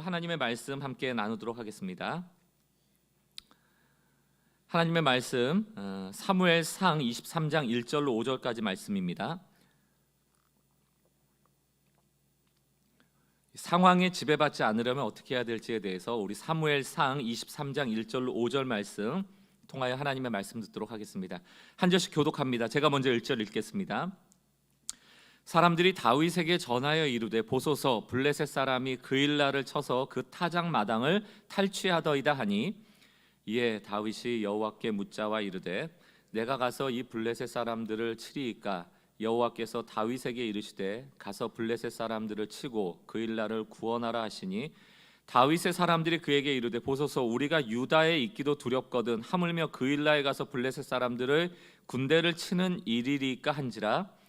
하나님의 말씀 함께 나누도록 하겠습니다. 하나님의 말씀 사무엘상 23장 1절로 5절까지 말씀입니다. 상황에 지배받지 않으려면 어떻게 해야 될지에 대해서 우리 사무엘상 23장 1절로 5절 말씀 통하여 하나님의 말씀 듣도록 하겠습니다. 한 절씩 교독합니다. 제가 먼저 1절 읽겠습니다. 사람들이 다윗에게 전하여 이르되 보소서 블레셋 사람이 그일라를 쳐서 그 타작 마당을 탈취하더이다 하니 이에 다윗이 여호와께 묻자와 이르되 내가 가서 이 블레셋 사람들을 치리이까 여호와께서 다윗에게 이르시되 가서 블레셋 사람들을 치고 그일라를 구원하라 하시니 다윗의 사람들이 그에게 이르되 보소서 우리가 유다에 있기도 두렵거든 하물며 그일라에 가서 블레셋 사람들을 군대를 치는 일이리까 한지라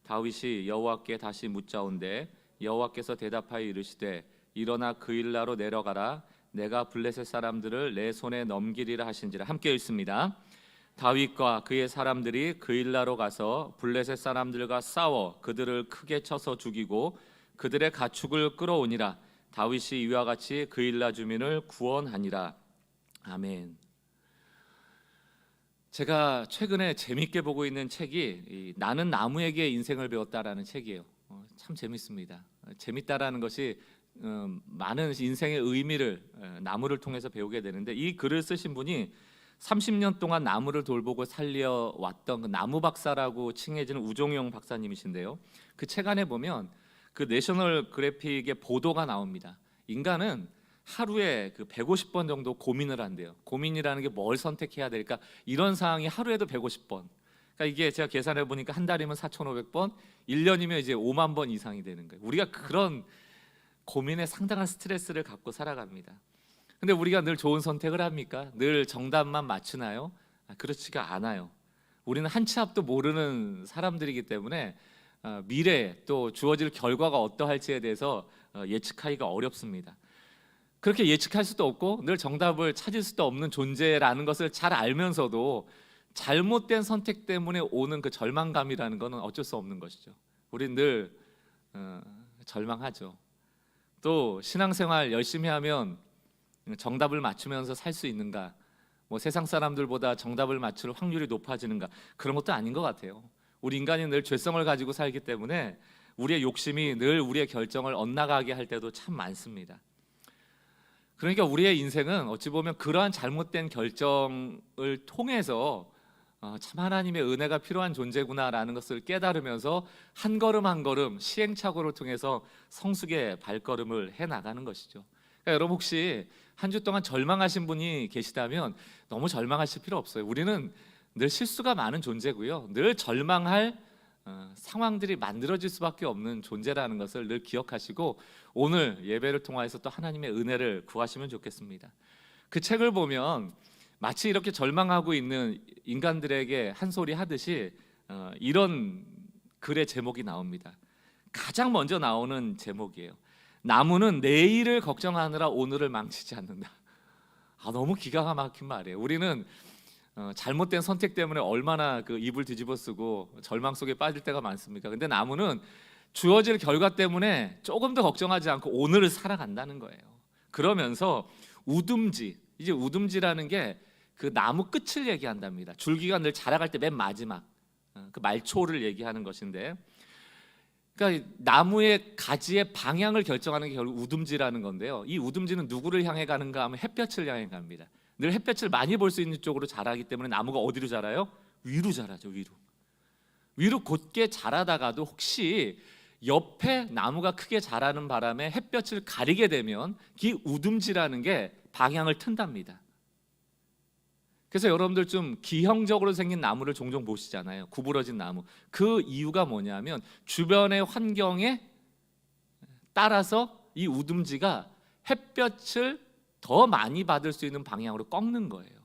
다윗이 여호와께 다시 묻자온데 여호와께서 대답하여 이르시되 일어나 그일라로 내려가라 내가 블레셋 사람들을 내 손에 넘기리라 하신지라. 함께 읽습니다. 다윗과 그의 사람들이 그일라로 가서 블레셋 사람들과 싸워 그들을 크게 쳐서 죽이고 그들의 가축을 끌어오니라. 다윗이 이와 같이 그일라 주민을 구원하니라. 아멘. 제가 최근에 재밌게 보고 있는 책이 나는 나무에게 인생을 배웠다라는 책이에요. 참 재밌습니다. 재밌다라는 것이 많은 인생의 의미를 나무를 통해서 배우게 되는데 이 글을 쓰신 분이 30년 동안 나무를 돌보고 살려왔던 그 나무 박사라고 칭해지는 우종용 박사님이신데요. 그 책 안에 보면 그 내셔널 그래픽의 보도가 나옵니다. 인간은 하루에 그 150번 정도 고민을 한대요. 고민이라는 게 뭘 선택해야 될까? 이런 상황이 하루에도 150번. 그러니까 이게 제가 계산해 보니까 한 달이면 4,500번, 1년이면 이제 5만 번 이상이 되는 거예요. 우리가 그런 고민에 상당한 스트레스를 갖고 살아갑니다. 근데 우리가 늘 좋은 선택을 합니까? 늘 정답만 맞추나요? 그렇지가 않아요. 우리는 한 치 앞도 모르는 사람들이기 때문에 미래 또 주어질 결과가 어떠할지에 대해서 예측하기가 어렵습니다. 그렇게 예측할 수도 없고 늘 정답을 찾을 수도 없는 존재라는 것을 잘 알면서도 잘못된 선택 때문에 오는 그 절망감이라는 것은 어쩔 수 없는 것이죠. 우린 늘 절망하죠. 또 신앙생활 열심히 하면 정답을 맞추면서 살 수 있는가? 뭐 세상 사람들보다 정답을 맞출 확률이 높아지는가? 그런 것도 아닌 것 같아요. 우리 인간이 늘 죄성을 가지고 살기 때문에 우리의 욕심이 늘 우리의 결정을 엇나가게 할 때도 참 많습니다. 그러니까 우리의 인생은 어찌 보면 그러한 잘못된 결정을 통해서 참 하나님의 은혜가 필요한 존재구나라는 것을 깨달으면서 한 걸음 한 걸음 시행착오를 통해서 성숙의 발걸음을 해나가는 것이죠. 그러니까 여러분 혹시 한 주 동안 절망하신 분이 계시다면 너무 절망하실 필요 없어요. 우리는 늘 실수가 많은 존재고요. 늘 절망할 상황들이 만들어질 수밖에 없는 존재라는 것을 늘 기억하시고 오늘 예배를 통해서 또 하나님의 은혜를 구하시면 좋겠습니다. 그 책을 보면 마치 이렇게 절망하고 있는 인간들에게 한 소리 하듯이 이런 글의 제목이 나옵니다. 가장 먼저 나오는 제목이에요. 나무는 내일을 걱정하느라 오늘을 망치지 않는다. 너무 기가 막힌 말이에요. 우리는 잘못된 선택 때문에 얼마나 그 입을 뒤집어 쓰고 절망 속에 빠질 때가 많습니까? 근데 나무는 주어질 결과 때문에 조금 더 걱정하지 않고 오늘을 살아간다는 거예요. 그러면서 이제 우듬지라는 게 그 나무 끝을 얘기한답니다. 줄기가 늘 자라갈 때 맨 마지막 그 말초를 얘기하는 것인데, 그러니까 나무의 가지의 방향을 결정하는 게 결국 우듬지라는 건데요. 이 우듬지는 누구를 향해 가는가 하면 햇볕을 향해 갑니다. 늘 햇볕을 많이 볼 수 있는 쪽으로 자라기 때문에 나무가 어디로 자라요? 위로 자라죠. 위로 곧게 자라다가도 혹시 옆에 나무가 크게 자라는 바람에 햇볕을 가리게 되면 이 우듬지라는 게 방향을 튼답니다. 그래서 여러분들 좀 기형적으로 생긴 나무를 종종 보시잖아요. 구부러진 나무. 그 이유가 뭐냐면 주변의 환경에 따라서 이 우듬지가 햇볕을 더 많이 받을 수 있는 방향으로 꺾는 거예요.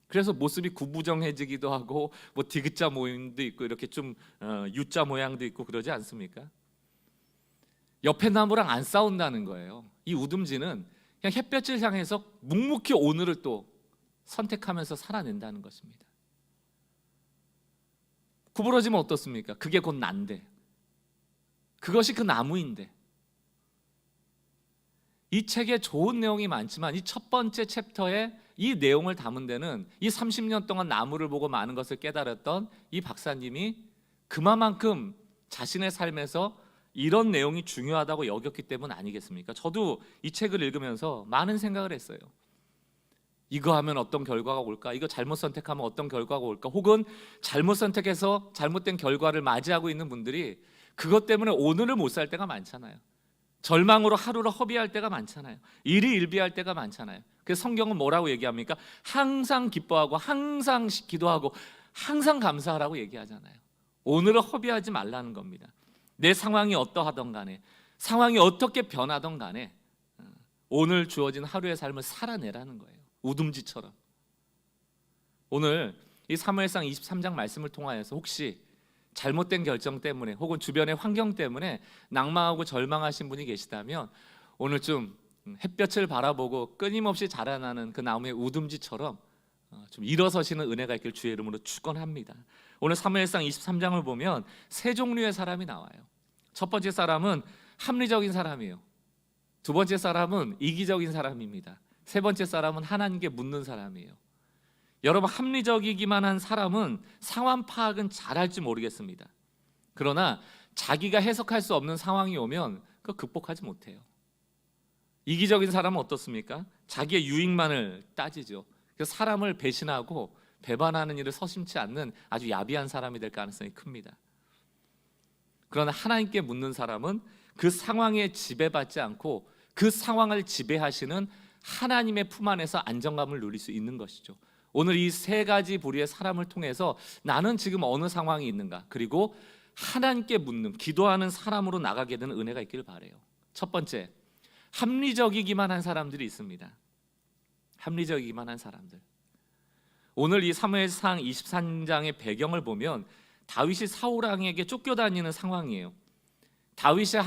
그래서 모습이 구부정해지기도 하고 뭐 디귿자 모양도 있고 이렇게 좀 U자 모양도 있고 그러지 않습니까? 옆에 나무랑 안 싸운다는 거예요. 이 우듬지는 그냥 햇볕을 향해서 묵묵히 오늘을 또 선택하면서 살아낸다는 것입니다. 구부러지면 어떻습니까? 그게 곧 난데, 그것이 그 나무인데 이 책에 좋은 내용이 많지만 이 첫 번째 챕터에 이 내용을 담은 데는 이 30년 동안 나무를 보고 많은 것을 깨달았던 이 박사님이 그만큼 자신의 삶에서 이런 내용이 중요하다고 여겼기 때문 아니겠습니까? 저도 이 책을 읽으면서 많은 생각을 했어요. 이거 하면 어떤 결과가 올까? 이거 잘못 선택하면 어떤 결과가 올까? 혹은 잘못 선택해서 잘못된 결과를 맞이하고 있는 분들이 그것 때문에 오늘을 못 살 때가 많잖아요. 절망으로 하루를 허비할 때가 많잖아요. 일이 일비할 때가 많잖아요. 그래서 성경은 뭐라고 얘기합니까? 항상 기뻐하고 항상 기도하고 항상 감사하라고 얘기하잖아요. 오늘을 허비하지 말라는 겁니다. 내 상황이 어떠하던 간에, 상황이 어떻게 변하던 간에 오늘 주어진 하루의 삶을 살아내라는 거예요. 우둠지처럼. 오늘 이 사무엘상 23장 말씀을 통하여서 혹시 잘못된 결정 때문에 혹은 주변의 환경 때문에 낙망하고 절망하신 분이 계시다면 오늘 좀 햇볕을 바라보고 끊임없이 자라나는 그 나무의 우둠지처럼 좀 일어서시는 은혜가 있길 주의 이름으로 축원합니다. 오늘 사무엘상 23장을 보면 세 종류의 사람이 나와요. 첫 번째 사람은 합리적인 사람이에요. 두 번째 사람은 이기적인 사람입니다. 세 번째 사람은 하나님께 묻는 사람이에요. 여러분, 합리적이기만 한 사람은 상황 파악은 잘할지 모르겠습니다. 그러나 자기가 해석할 수 없는 상황이 오면 그거 극복하지 못해요. 이기적인 사람은 어떻습니까? 자기의 유익만을 따지죠. 그래서 사람을 배신하고 배반하는 일을 서심치 않는 아주 야비한 사람이 될 가능성이 큽니다. 그러나 하나님께 묻는 사람은 그 상황에 지배받지 않고 그 상황을 지배하시는 하나님의 품 안에서 안정감을 누릴 수 있는 것이죠. 오늘 이 세 가지 부류의 사람을 통해서 나는 지금 어느 상황이 있는가, 그리고 하나님께 묻는, 기도하는 사람으로 나가게 되는 은혜가 있기를 바라요. 첫 번째, 합리적이기만 한 사람들이 있습니다. 합리적이기만 한 사람들. 오늘 이 사무엘상 23장의 배경을 보면 다윗이 사울 왕에게 쫓겨다니는 상황이에요. 다윗이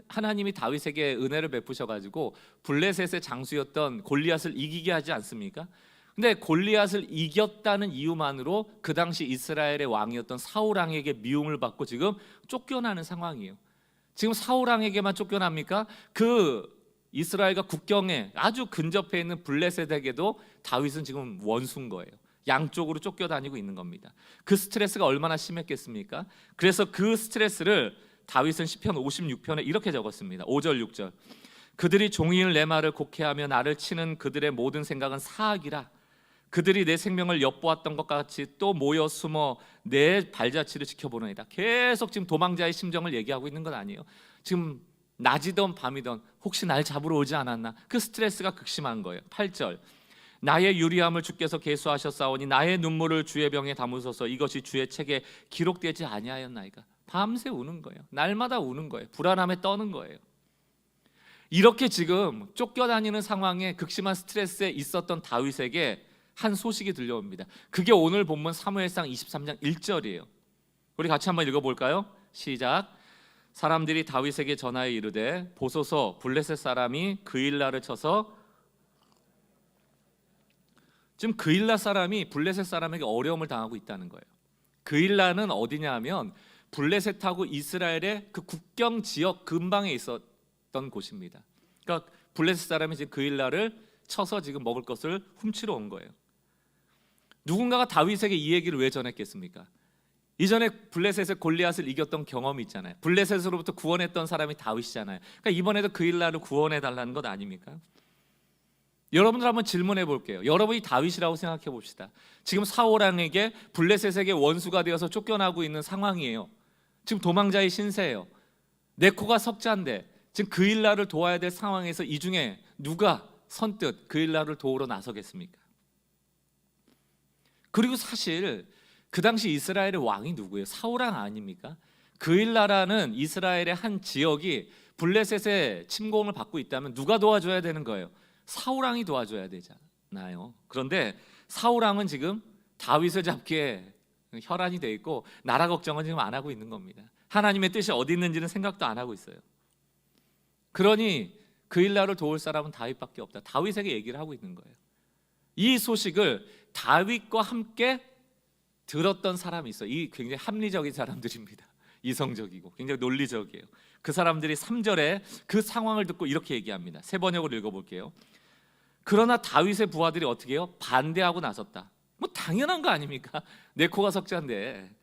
하나님이 다윗에게 은혜를 베푸셔가지고 블레셋의 장수였던 골리앗을 이기게 하지 않습니까? 근데 골리앗을 이겼다는 이유만으로 그 당시 이스라엘의 왕이었던 사울 왕에게 미움을 받고 지금 쫓겨나는 상황이에요. 지금 사울 왕에게만 쫓겨납니까? 그 이스라엘과 국경에 아주 근접해 있는 블레셋에게도 다윗은 지금 원수인 거예요. 양쪽으로 쫓겨다니고 있는 겁니다. 그 스트레스가 얼마나 심했겠습니까? 그래서 그 스트레스를 다윗은 시편 56편에 이렇게 적었습니다. 5절 6절. 그들이 종일 내 말을 곡해하며 나를 치는 그들의 모든 생각은 사악이라. 그들이 내 생명을 엿보았던 것 같이 또 모여 숨어 내 발자취를 지켜보느니라. 계속 지금 도망자의 심정을 얘기하고 있는 건 아니에요. 지금 낮이든 밤이든 혹시 날 잡으러 오지 않았나, 그 스트레스가 극심한 거예요. 8절. 나의 유리함을 주께서 계수하셨사오니 나의 눈물을 주의 병에 담으소서. 이것이 주의 책에 기록되지 아니하였나이까. 밤새 우는 거예요. 날마다 우는 거예요. 불안함에 떠는 거예요. 이렇게 지금 쫓겨다니는 상황에 극심한 스트레스에 있었던 다윗에게 한 소식이 들려옵니다. 그게 오늘 본문 사무엘상 23장 1절이에요. 우리 같이 한번 읽어볼까요? 시작. 사람들이 다윗에게 전하여 이르되 보소서 블레셋 사람이 그일라를 쳐서. 지금 그일라 사람이 블레셋 사람에게 어려움을 당하고 있다는 거예요. 그일라는 어디냐 하면 블레셋하고 이스라엘의 그 국경 지역 근방에 있었던 곳입니다. 그러니까 블레셋 사람이 지금 그일라를 쳐서 지금 먹을 것을 훔치러 온 거예요. 누군가가 다윗에게 이 얘기를 왜 전했겠습니까? 이전에 블레셋의 골리앗을 이겼던 경험이 있잖아요. 블레셋으로부터 구원했던 사람이 다윗이잖아요. 그러니까 이번에도 그일라를 구원해 달라는 것 아닙니까? 여러분들 한번 질문해 볼게요. 여러분이 다윗이라고 생각해 봅시다. 지금 사울 왕에게 블레셋에게 원수가 되어서 쫓겨나고 있는 상황이에요. 지금 도망자의 신세예요. 내 코가 석자인데 지금 그일라를 도와야 될 상황에서 이 중에 누가 선뜻 그일라를 도우러 나서겠습니까? 그리고 사실 그 당시 이스라엘의 왕이 누구예요? 사울 왕 아닙니까? 그일라라는 이스라엘의 한 지역이 블레셋의 침공을 받고 있다면 누가 도와줘야 되는 거예요? 사울 왕이 도와줘야 되잖아요. 그런데 사울 왕은 지금 다윗을 잡기에 혈안이 돼 있고 나라 걱정은 지금 안 하고 있는 겁니다. 하나님의 뜻이 어디 있는지는 생각도 안 하고 있어요. 그러니 그일라를 도울 사람은 다윗밖에 없다. 다윗에게 얘기를 하고 있는 거예요. 이 소식을 다윗과 함께 들었던 사람이 있어요. 이 굉장히 합리적인 사람들입니다. 이성적이고 굉장히 논리적이에요. 그 사람들이 3절에 그 상황을 듣고 이렇게 얘기합니다. 세 번역으로 읽어볼게요. 그러나 다윗의 부하들이 어떻게 해요? 반대하고 나섰다. 뭐 당연한 거 아닙니까? 내 코가 석자인데.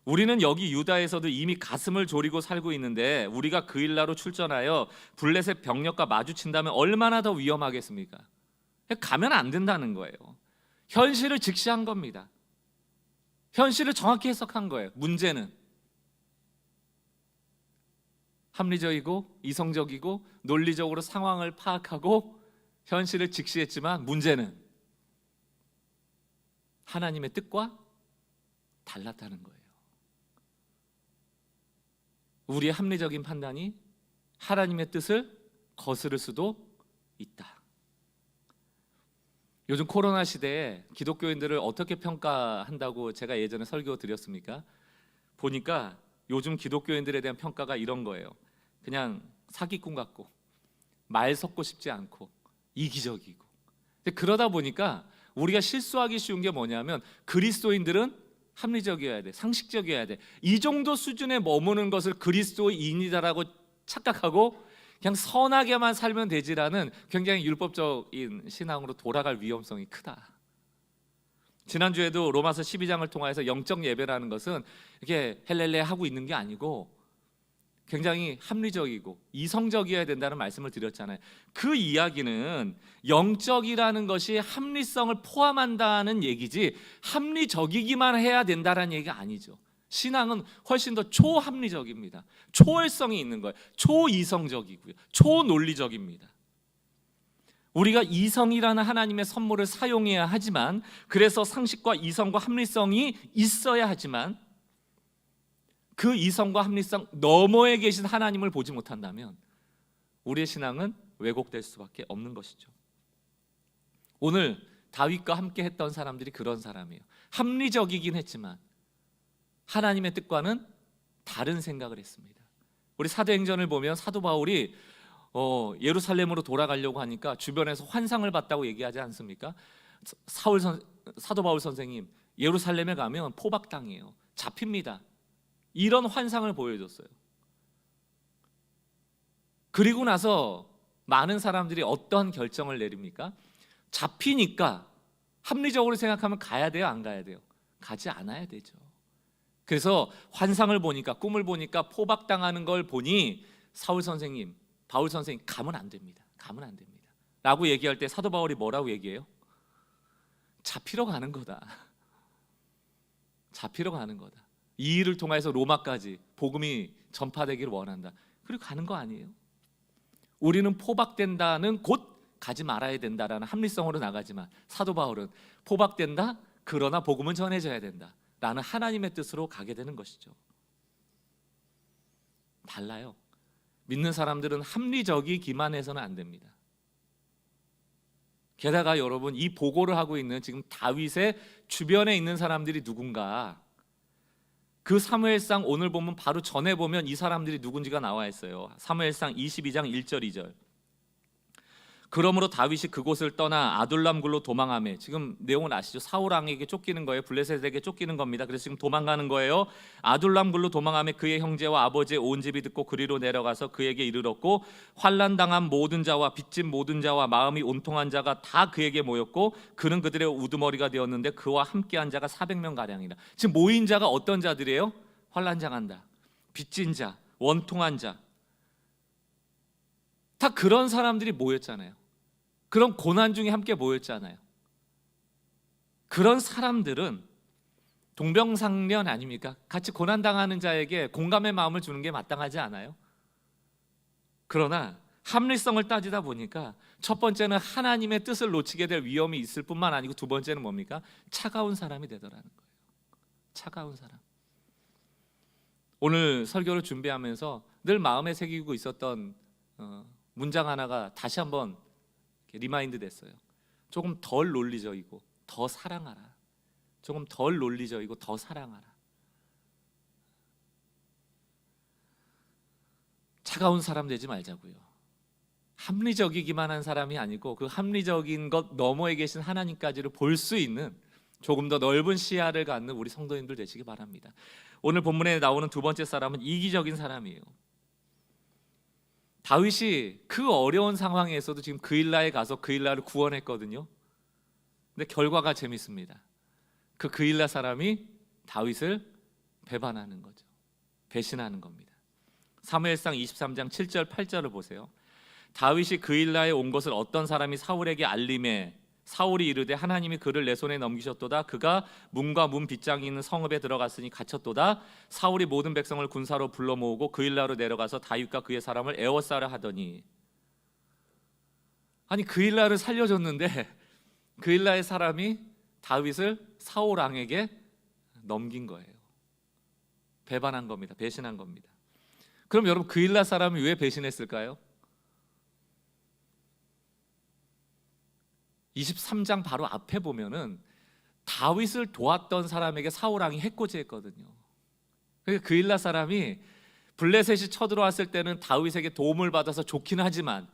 우리는 여기 유다에서도 이미 가슴을 졸이고 살고 있는데 우리가 그 일나로 출전하여 블레셋 병력과 마주친다면 얼마나 더 위험하겠습니까? 가면 안 된다는 거예요. 현실을 직시한 겁니다. 현실을 정확히 해석한 거예요. 문제는 합리적이고 이성적이고 논리적으로 상황을 파악하고 현실을 직시했지만 문제는 하나님의 뜻과 달랐다는 거예요. 우리의 합리적인 판단이 하나님의 뜻을 거스를 수도 있다. 요즘 코로나 시대에 기독교인들을 어떻게 평가한다고 제가 예전에 설교 드렸습니까? 보니까 요즘 기독교인들에 대한 평가가 이런 거예요. 그냥 사기꾼 같고 말 섞고 싶지 않고 이기적이고. 그러다 보니까 우리가 실수하기 쉬운 게 뭐냐면 그리스도인들은 합리적이어야 돼, 상식적이어야 돼. 이 정도 수준에 머무는 것을 그리스도인이다라고 착각하고 그냥 선하게만 살면 되지라는 굉장히 율법적인 신앙으로 돌아갈 위험성이 크다. 지난주에도 로마서 12장을 통해서 영적 예배라는 것은 이렇게 헬렐레 하고 있는 게 아니고 굉장히 합리적이고 이성적이어야 된다는 말씀을 드렸잖아요. 그 이야기는 영적이라는 것이 합리성을 포함한다는 얘기지 합리적이기만 해야 된다는 얘기가 아니죠. 신앙은 훨씬 더 초합리적입니다. 초월성이 있는 거예요. 초이성적이고요. 초논리적입니다. 우리가 이성이라는 하나님의 선물을 사용해야 하지만 그래서 상식과 이성과 합리성이 있어야 하지만 그 이성과 합리성 너머에 계신 하나님을 보지 못한다면 우리의 신앙은 왜곡될 수밖에 없는 것이죠. 오늘 다윗과 함께 했던 사람들이 그런 사람이에요. 합리적이긴 했지만 하나님의 뜻과는 다른 생각을 했습니다. 우리 사도행전을 보면 사도 바울이 예루살렘으로 돌아가려고 하니까 주변에서 환상을 봤다고 얘기하지 않습니까? 사도 바울 선생님, 예루살렘에 가면 포박당해요. 잡힙니다. 이런 환상을 보여줬어요. 그리고 나서 많은 사람들이 어떤 결정을 내립니까? 잡히니까 합리적으로 생각하면 가야 돼요, 안 가야 돼요? 가지 않아야 되죠. 그래서 환상을 보니까, 꿈을 보니까 포박당하는 걸 보니 사울 선생님, 바울 선생님 가면 안 됩니다. 가면 안 됩니다. 라고 얘기할 때 사도 바울이 뭐라고 얘기해요? 잡히러 가는 거다. 잡히러 가는 거다. 이 일을 통해서 로마까지 복음이 전파되기를 원한다. 그리고 가는 거 아니에요? 우리는 포박된다는 곧 가지 말아야 된다라는 합리성으로 나가지만 사도 바울은 포박된다? 그러나 복음은 전해져야 된다 라는 하나님의 뜻으로 가게 되는 것이죠. 달라요. 믿는 사람들은 합리적이기만 해서는 안 됩니다. 게다가 여러분, 이 보고를 하고 있는 지금 다윗의 주변에 있는 사람들이 누군가, 그 사무엘상 오늘 보면 바로 전에 보면 이 사람들이 누군지가 나와 있어요. 사무엘상 22장 1절 2절. 그러므로 다윗이 그곳을 떠나 아둘람 굴로 도망하며, 지금 내용을 아시죠? 사울 왕에게 쫓기는 거예요. 블레셋에게 쫓기는 겁니다. 그래서 지금 도망가는 거예요. 아둘람 굴로 도망하며 그의 형제와 아버지의 온 집이 듣고 그리로 내려가서 그에게 이르렀고 환난 당한 모든 자와 빚진 모든 자와 마음이 온통한 자가 다 그에게 모였고 그는 그들의 우두머리가 되었는데 그와 함께한 자가 400명 가량이라. 지금 모인 자가 어떤 자들이에요? 환난 당한다, 빚진 자, 원통한 자, 다 그런 사람들이 모였잖아요. 그런 고난 중에 함께 모였잖아요. 그런 사람들은 동병상련 아닙니까? 같이 고난당하는 자에게 공감의 마음을 주는 게 마땅하지 않아요? 그러나 합리성을 따지다 보니까 첫 번째는 하나님의 뜻을 놓치게 될 위험이 있을 뿐만 아니고 두 번째는 뭡니까? 차가운 사람이 되더라는 거예요. 차가운 사람. 오늘 설교를 준비하면서 늘 마음에 새기고 있었던 문장 하나가 다시 한번 리마인드 됐어요. 조금 덜 논리적이고 더 사랑하라. 조금 덜 논리적이고 더 사랑하라. 차가운 사람 되지 말자고요. 합리적이기만 한 사람이 아니고 그 합리적인 것 너머에 계신 하나님까지를 볼 수 있는 조금 더 넓은 시야를 갖는 우리 성도님들 되시기 바랍니다. 오늘 본문에 나오는 두 번째 사람은 이기적인 사람이에요. 다윗이 그 어려운 상황에서도 지금 그일라에 가서 그일라를 구원했거든요. 근데 결과가 재밌습니다. 그 그일라 사람이 다윗을 배반하는 거죠. 배신하는 겁니다. 사무엘상 23장 7절 8절을 보세요. 다윗이 그일라에 온 것을 어떤 사람이 사울에게 알림해 사울이 이르되 하나님이 그를 내 손에 넘기셨도다. 그가 문과 문 빗장이 있는 성읍에 들어갔으니 갇혔도다. 사울이 모든 백성을 군사로 불러 모으고 그일라로 내려가서 다윗과 그의 사람을 에워싸려 하더니, 아니 그일라를 살려줬는데 그일라의 사람이 다윗을 사울 왕에게 넘긴 거예요. 배반한 겁니다. 배신한 겁니다. 그럼 여러분 그일라 사람이 왜 배신했을까요? 23장 바로 앞에 보면은 다윗을 도왔던 사람에게 사울 왕이 해코지했거든요. 그러니까 그일라 사람이 블레셋이 쳐들어왔을 때는 다윗에게 도움을 받아서 좋긴 하지만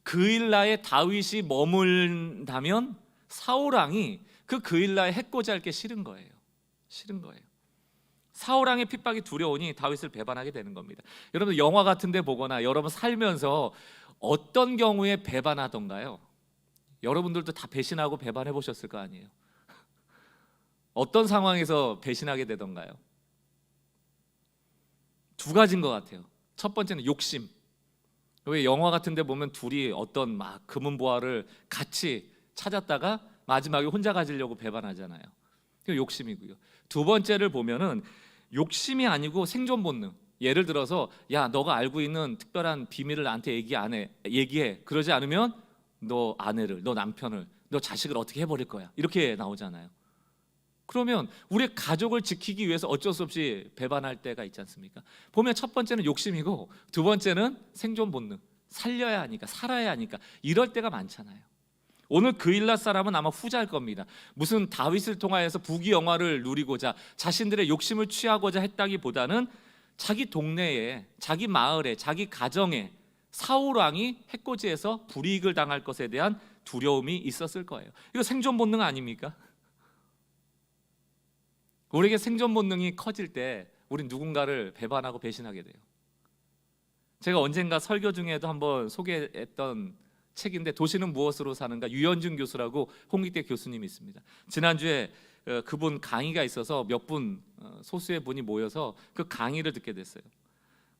그일라에 다윗이 머문다면 사울 왕이 그 그일라에 해코지할 게 싫은 거예요. 싫은 거예요. 사울 왕의 핍박이 두려우니 다윗을 배반하게 되는 겁니다. 여러분 영화 같은 데 보거나 여러분 살면서 어떤 경우에 배반하던가요? 여러분들도 다 배신하고 배반해 보셨을 거 아니에요. 어떤 상황에서 배신하게 되던가요? 두 가지인 것 같아요. 첫 번째는 욕심. 왜 영화 같은 데 보면 둘이 어떤 막 금은보화를 같이 찾았다가 마지막에 혼자 가지려고 배반하잖아요. 그 욕심이고요. 두 번째를 보면은 욕심이 아니고 생존 본능. 예를 들어서 야 너가 알고 있는 특별한 비밀을 나한테 얘기해. 그러지 않으면 너 아내를, 너 남편을, 너 자식을 어떻게 해버릴 거야. 이렇게 나오잖아요. 그러면 우리 가족을 지키기 위해서 어쩔 수 없이 배반할 때가 있지 않습니까? 보면 첫 번째는 욕심이고 두 번째는 생존 본능. 살려야 하니까, 살아야 하니까 이럴 때가 많잖아요. 오늘 그일라 사람은 아마 후자일 겁니다. 무슨 다윗을 통하여서 부귀영화를 누리고자 자신들의 욕심을 취하고자 했다기보다는 자기 동네에, 자기 마을에, 자기 가정에 사울 왕이 해코지해서 불이익을 당할 것에 대한 두려움이 있었을 거예요. 이거 생존 본능 아닙니까? 우리에게 생존 본능이 커질 때 우린 누군가를 배반하고 배신하게 돼요. 제가 언젠가 설교 중에도 한번 소개했던 책인데 도시는 무엇으로 사는가, 유현준 교수라고 홍익대 교수님이 있습니다. 지난주에 그분 강의가 있어서 몇 분 소수의 분이 모여서 그 강의를 듣게 됐어요.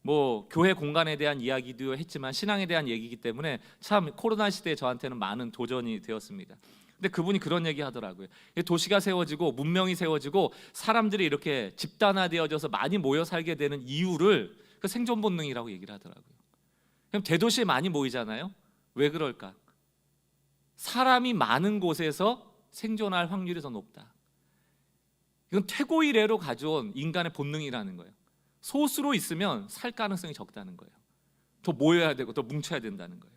뭐 교회 공간에 대한 이야기도 했지만 신앙에 대한 얘기이기 때문에 참 코로나 시대에 저한테는 많은 도전이 되었습니다. 근데 그분이 그런 얘기 하더라고요. 도시가 세워지고 문명이 세워지고 사람들이 이렇게 집단화되어져서 많이 모여 살게 되는 이유를 그 생존 본능이라고 얘기를 하더라고요. 그럼 대도시에 많이 모이잖아요. 왜 그럴까? 사람이 많은 곳에서 생존할 확률이 더 높다. 이건 퇴고 이래로 가져온 인간의 본능이라는 거예요. 소수로 있으면 살 가능성이 적다는 거예요. 더 모여야 되고 더 뭉쳐야 된다는 거예요.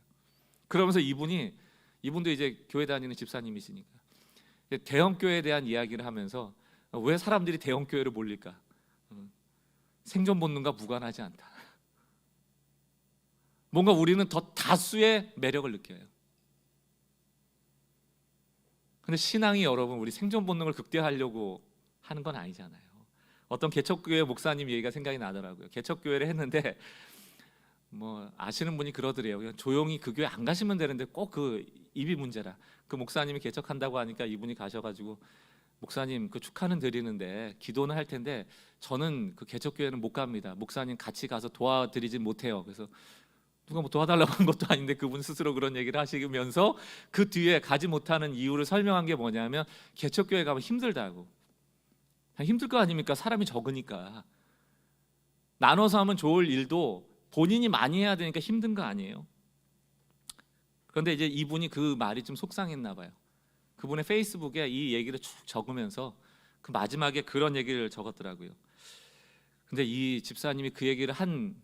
그러면서 이분도 이제 교회 다니는 집사님이시니까 대형 교회에 대한 이야기를 하면서 왜 사람들이 대형 교회로 몰릴까? 생존 본능과 무관하지 않다. 뭔가 우리는 더 다수의 매력을 느껴요. 근데 신앙이 여러분 우리 생존 본능을 극대화하려고 하는 건 아니잖아요. 어떤 개척교회 목사님 얘기가 생각이 나더라고요. 개척교회를 했는데 뭐 아시는 분이 그러더래요. 그냥 조용히 그 교회 안 가시면 되는데 꼭 그 입이 문제라. 그 목사님이 개척한다고 하니까 이분이 가셔가지고 목사님 그 축하는 드리는데 기도는 할 텐데 저는 그 개척교회는 못 갑니다. 목사님 같이 가서 도와드리진 못해요. 그래서 누가 뭐 도와달라고 한 것도 아닌데 그분 스스로 그런 얘기를 하시면서 그 뒤에 가지 못하는 이유를 설명한 게 뭐냐면 개척교회 가면 힘들다고. 힘들 거 아닙니까? 사람이 적으니까. 나눠서 하면 좋을 일도 본인이 많이 해야 되니까 힘든 거 아니에요? 그런데 이제 이분이 그 말이 좀 속상했나 봐요. 그분의 페이스북에 이 얘기를 쭉 적으면서 그 마지막에 그런 얘기를 적었더라고요. 근데 이 집사님이 그 얘기를 한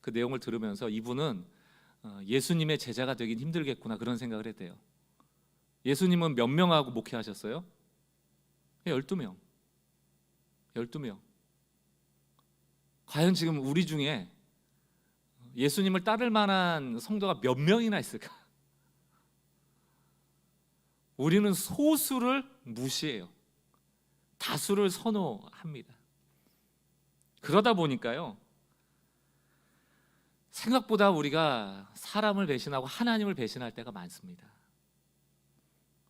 그 내용을 들으면서 이분은 예수님의 제자가 되긴 힘들겠구나 그런 생각을 했대요. 예수님은 몇 명하고 목회하셨어요? 12명. 12명. 과연 지금 우리 중에 예수님을 따를 만한 성도가 몇 명이나 있을까? 우리는 소수를 무시해요. 다수를 선호합니다. 그러다 보니까요, 생각보다 우리가 사람을 배신하고 하나님을 배신할 때가 많습니다.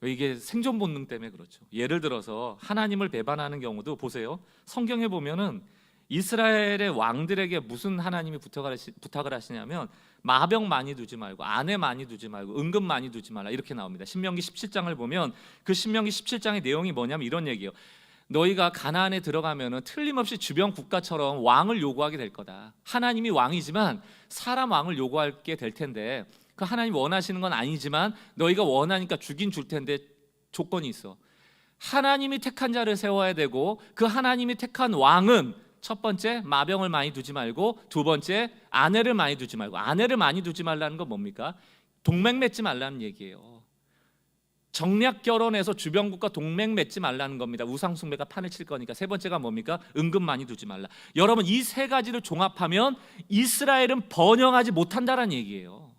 이게 생존 본능 때문에 그렇죠. 예를 들어서 하나님을 배반하는 경우도 보세요. 성경에 보면은 이스라엘의 왕들에게 무슨 하나님이 부탁을 하시냐면 마병 많이 두지 말고 아내 많이 두지 말고 은금 많이 두지 말라 이렇게 나옵니다. 신명기 17장을 보면 그 신명기 17장의 내용이 뭐냐면 이런 얘기예요. 너희가 가나안에 들어가면은 틀림없이 주변 국가처럼 왕을 요구하게 될 거다. 하나님이 왕이지만 사람 왕을 요구하게 될 텐데 그 하나님 원하시는 건 아니지만 너희가 원하니까 주긴 줄 텐데 조건이 있어. 하나님이 택한 자를 세워야 되고 그 하나님이 택한 왕은 첫 번째 마병을 많이 두지 말고 두 번째 아내를 많이 두지 말고. 아내를 많이 두지 말라는 건 뭡니까? 동맹 맺지 말라는 얘기예요. 정략 결혼해서 주변국과 동맹 맺지 말라는 겁니다. 우상 숭배가 판을 칠 거니까. 세 번째가 뭡니까? 은금 많이 두지 말라. 여러분 이 세 가지를 종합하면 이스라엘은 번영하지 못한다라는 얘기예요.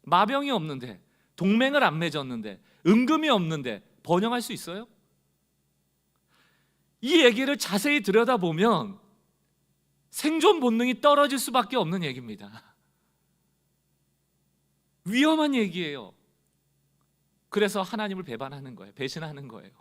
마병이 없는데 동맹을 안 맺었는데 은금이 없는데 번영할 수 있어요? 이 얘기를 자세히 들여다보면 생존 본능이 떨어질 수밖에 없는 얘기입니다. 위험한 얘기예요. 그래서 하나님을 배반하는 거예요. 배신하는 거예요.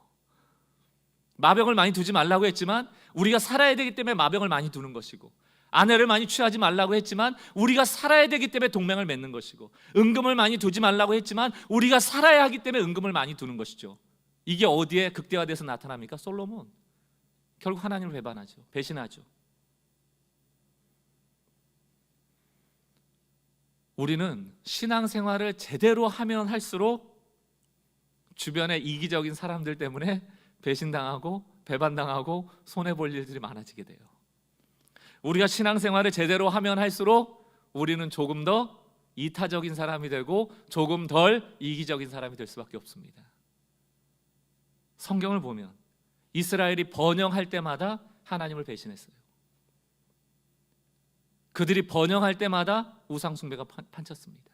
마병을 많이 두지 말라고 했지만 우리가 살아야 되기 때문에 마병을 많이 두는 것이고, 아내를 많이 취하지 말라고 했지만 우리가 살아야 되기 때문에 동맹을 맺는 것이고, 은금을 많이 두지 말라고 했지만 우리가 살아야 하기 때문에 은금을 많이 두는 것이죠. 이게 어디에 극대화돼서 나타납니까? 솔로몬. 결국 하나님을 배반하죠. 배신하죠. 우리는 신앙생활을 제대로 하면 할수록 주변의 이기적인 사람들 때문에 배신당하고 배반당하고 손해볼 일들이 많아지게 돼요. 우리가 신앙생활을 제대로 하면 할수록 우리는 조금 더 이타적인 사람이 되고 조금 덜 이기적인 사람이 될 수밖에 없습니다. 성경을 보면 이스라엘이 번영할 때마다 하나님을 배신했어요. 그들이 번영할 때마다 우상 숭배가 판쳤습니다.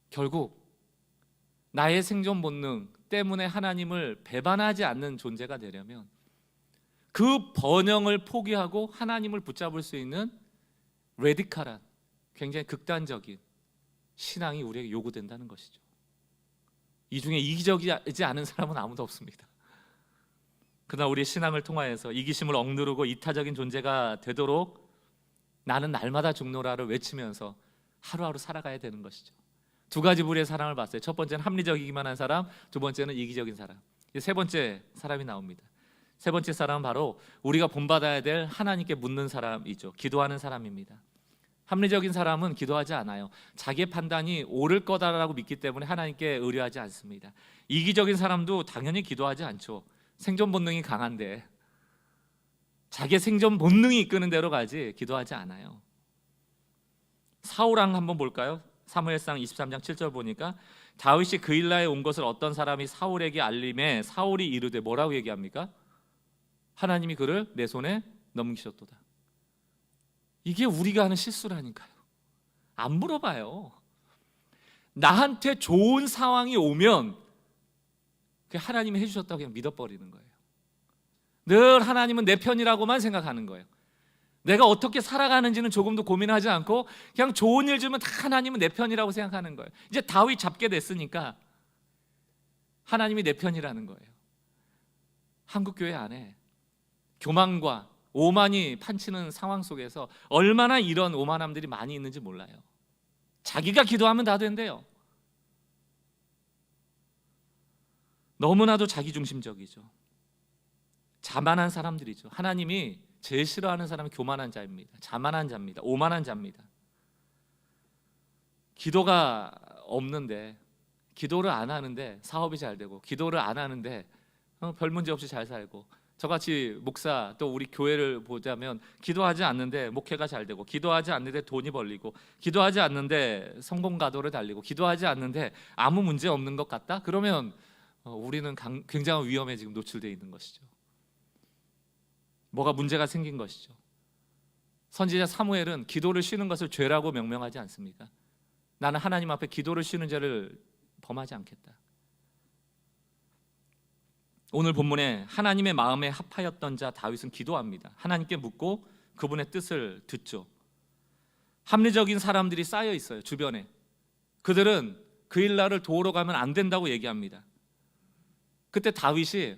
결국 나의 생존 본능 때문에 하나님을 배반하지 않는 존재가 되려면 그 번영을 포기하고 하나님을 붙잡을 수 있는 레디컬한, 굉장히 극단적인 신앙이 우리에게 요구된다는 것이죠. 이 중에 이기적이지 않은 사람은 아무도 없습니다. 그러나 우리의 신앙을 통하여서 이기심을 억누르고 이타적인 존재가 되도록 나는 날마다 죽노라를 외치면서 하루하루 살아가야 되는 것이죠. 두 가지 부류의 사람을 봤어요. 첫 번째는 합리적이기만 한 사람, 두 번째는 이기적인 사람. 세 번째 사람이 나옵니다. 세 번째 사람은 바로 우리가 본받아야 될 하나님께 묻는 사람이죠. 기도하는 사람입니다. 합리적인 사람은 기도하지 않아요. 자기의 판단이 옳을 거다라고 믿기 때문에 하나님께 의뢰하지 않습니다. 이기적인 사람도 당연히 기도하지 않죠. 생존 본능이 강한데 자기의 생존 본능이 이끄는 대로 가지 기도하지 않아요. 사울왕 한번 볼까요? 사무엘상 23장 7절 보니까 다윗이 그일라에 온 것을 어떤 사람이 사울에게 알림해 사울이 이르되 뭐라고 얘기합니까? 하나님이 그를 내 손에 넘기셨도다. 이게 우리가 하는 실수라니까요. 안 물어봐요. 나한테 좋은 상황이 오면 하나님이 해주셨다고 그냥 믿어버리는 거예요. 늘 하나님은 내 편이라고만 생각하는 거예요. 내가 어떻게 살아가는지는 조금도 고민하지 않고 그냥 좋은 일 주면 다 하나님은 내 편이라고 생각하는 거예요. 이제 다윗 잡게 됐으니까 하나님이 내 편이라는 거예요. 한국교회 안에 교만과 오만이 판치는 상황 속에서 얼마나 이런 오만함들이 많이 있는지 몰라요. 자기가 기도하면 다 된대요. 너무나도 자기중심적이죠. 자만한 사람들이죠. 하나님이 제일 싫어하는 사람은 교만한 자입니다. 자만한 자입니다. 오만한 자입니다. 기도가 없는데, 기도를 안 하는데 사업이 잘 되고, 기도를 안 하는데 별 문제 없이 잘 살고, 저같이 목사 또 우리 교회를 보자면 기도하지 않는데 목회가 잘 되고, 기도하지 않는데 돈이 벌리고, 기도하지 않는데 성공 가도를 달리고, 기도하지 않는데 아무 문제 없는 것 같다? 그러면 우리는 굉장한 위험에 지금 노출되어 있는 것이죠. 뭐가 문제가 생긴 것이죠. 선지자 사무엘은 기도를 쉬는 것을 죄라고 명명하지 않습니까? 나는 하나님 앞에 기도를 쉬는 죄를 범하지 않겠다. 오늘 본문에 하나님의 마음에 합하였던 자 다윗은 기도합니다. 하나님께 묻고 그분의 뜻을 듣죠. 합리적인 사람들이 쌓여 있어요, 주변에. 그들은 그 일날을 도우러 가면 안 된다고 얘기합니다. 그때 다윗이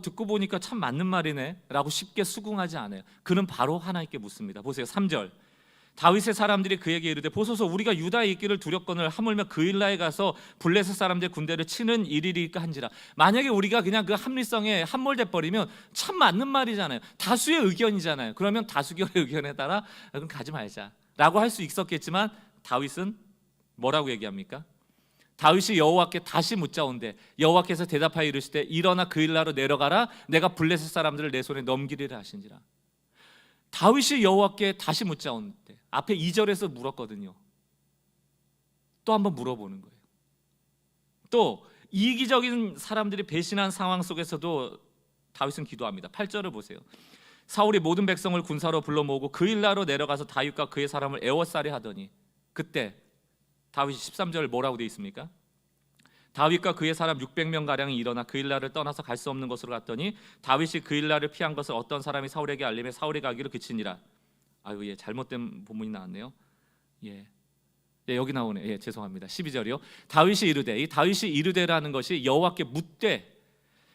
듣고 보니까 참 맞는 말이네 라고 쉽게 수긍하지 않아요. 그는 바로 하나님께 묻습니다. 보세요, 3절. 다윗의 사람들이 그에게 이르되 보소서 우리가 유다에 있기를 두렵거늘 하물며 그 일라에 가서 블레셋 사람들 군대를 치는 일이리까 한지라. 만약에 우리가 그냥 그 합리성에 함몰돼 버리면 참 맞는 말이잖아요. 다수의 의견이잖아요. 그러면 다수결의 의견에 따라 그럼 가지 말자 라고 할 수 있었겠지만 다윗은 뭐라고 얘기합니까? 다윗이 여호와께 다시 묻자온대 여호와께서 대답하여 이르시되 일어나 그 일라로 내려가라 내가 블레셋 사람들을 내 손에 넘기리라 하신지라. 다윗이 여호와께 다시 묻자온대. 앞에 2절에서 물었거든요. 또 한번 물어보는 거예요. 또 이기적인 사람들이 배신한 상황 속에서도 다윗은 기도합니다. 8절을 보세요. 사울이 모든 백성을 군사로 불러 모으고 그 일라로 내려가서 다윗과 그의 사람을 에워싸려 하더니 그때 다윗이 13절 뭐라고 되어 있습니까? 다윗과 그의 사람 600명 가량이 일어나 그 일라를 떠나서 갈 수 없는 곳으로 갔더니 다윗이 그 일라를 피한 것을 어떤 사람이 사울에게 알림해 사울이 가기를 그치니라. 아유, 잘못된 본문이 나왔네요. 여기 나오네. 죄송합니다. 12절이요. 다윗이 이르되, 이 다윗이 이르되라는 것이 여호와께 묻되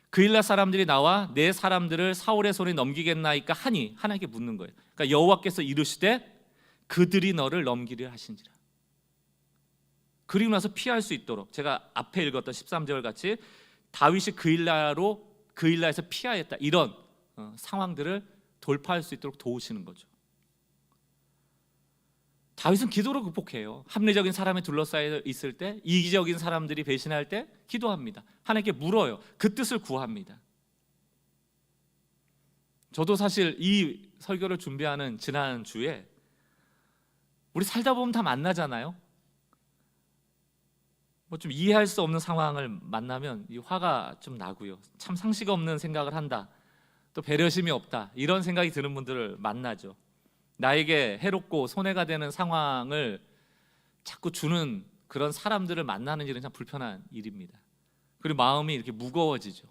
그 일라 사람들이 나와 내 사람들을 사울의 손에 넘기겠나이까 하니 하나님께 묻는 거예요. 그러니까 여호와께서 이르시되 그들이 너를 넘기려 하신지라. 그리고 나서 피할 수 있도록 제가 앞에 읽었던 13절 같이 다윗이 그 일라에서 피하였다 이런 상황들을 돌파할 수 있도록 도우시는 거죠. 다윗은 기도로 극복해요. 합리적인 사람에 둘러싸여 있을 때, 이기적인 사람들이 배신할 때 기도합니다. 하나님께 물어요. 그 뜻을 구합니다. 저도 사실 이 설교를 준비하는 지난 주에 우리 살다 보면 다 만나잖아요. 좀 이해할 수 없는 상황을 만나면 이 화가 좀 나고요. 참 상식 없는 생각을 한다. 또 배려심이 없다. 이런 생각이 드는 분들을 만나죠. 나에게 해롭고 손해가 되는 상황을 자꾸 주는 그런 사람들을 만나는 일은 참 불편한 일입니다. 그리고 마음이 이렇게 무거워지죠.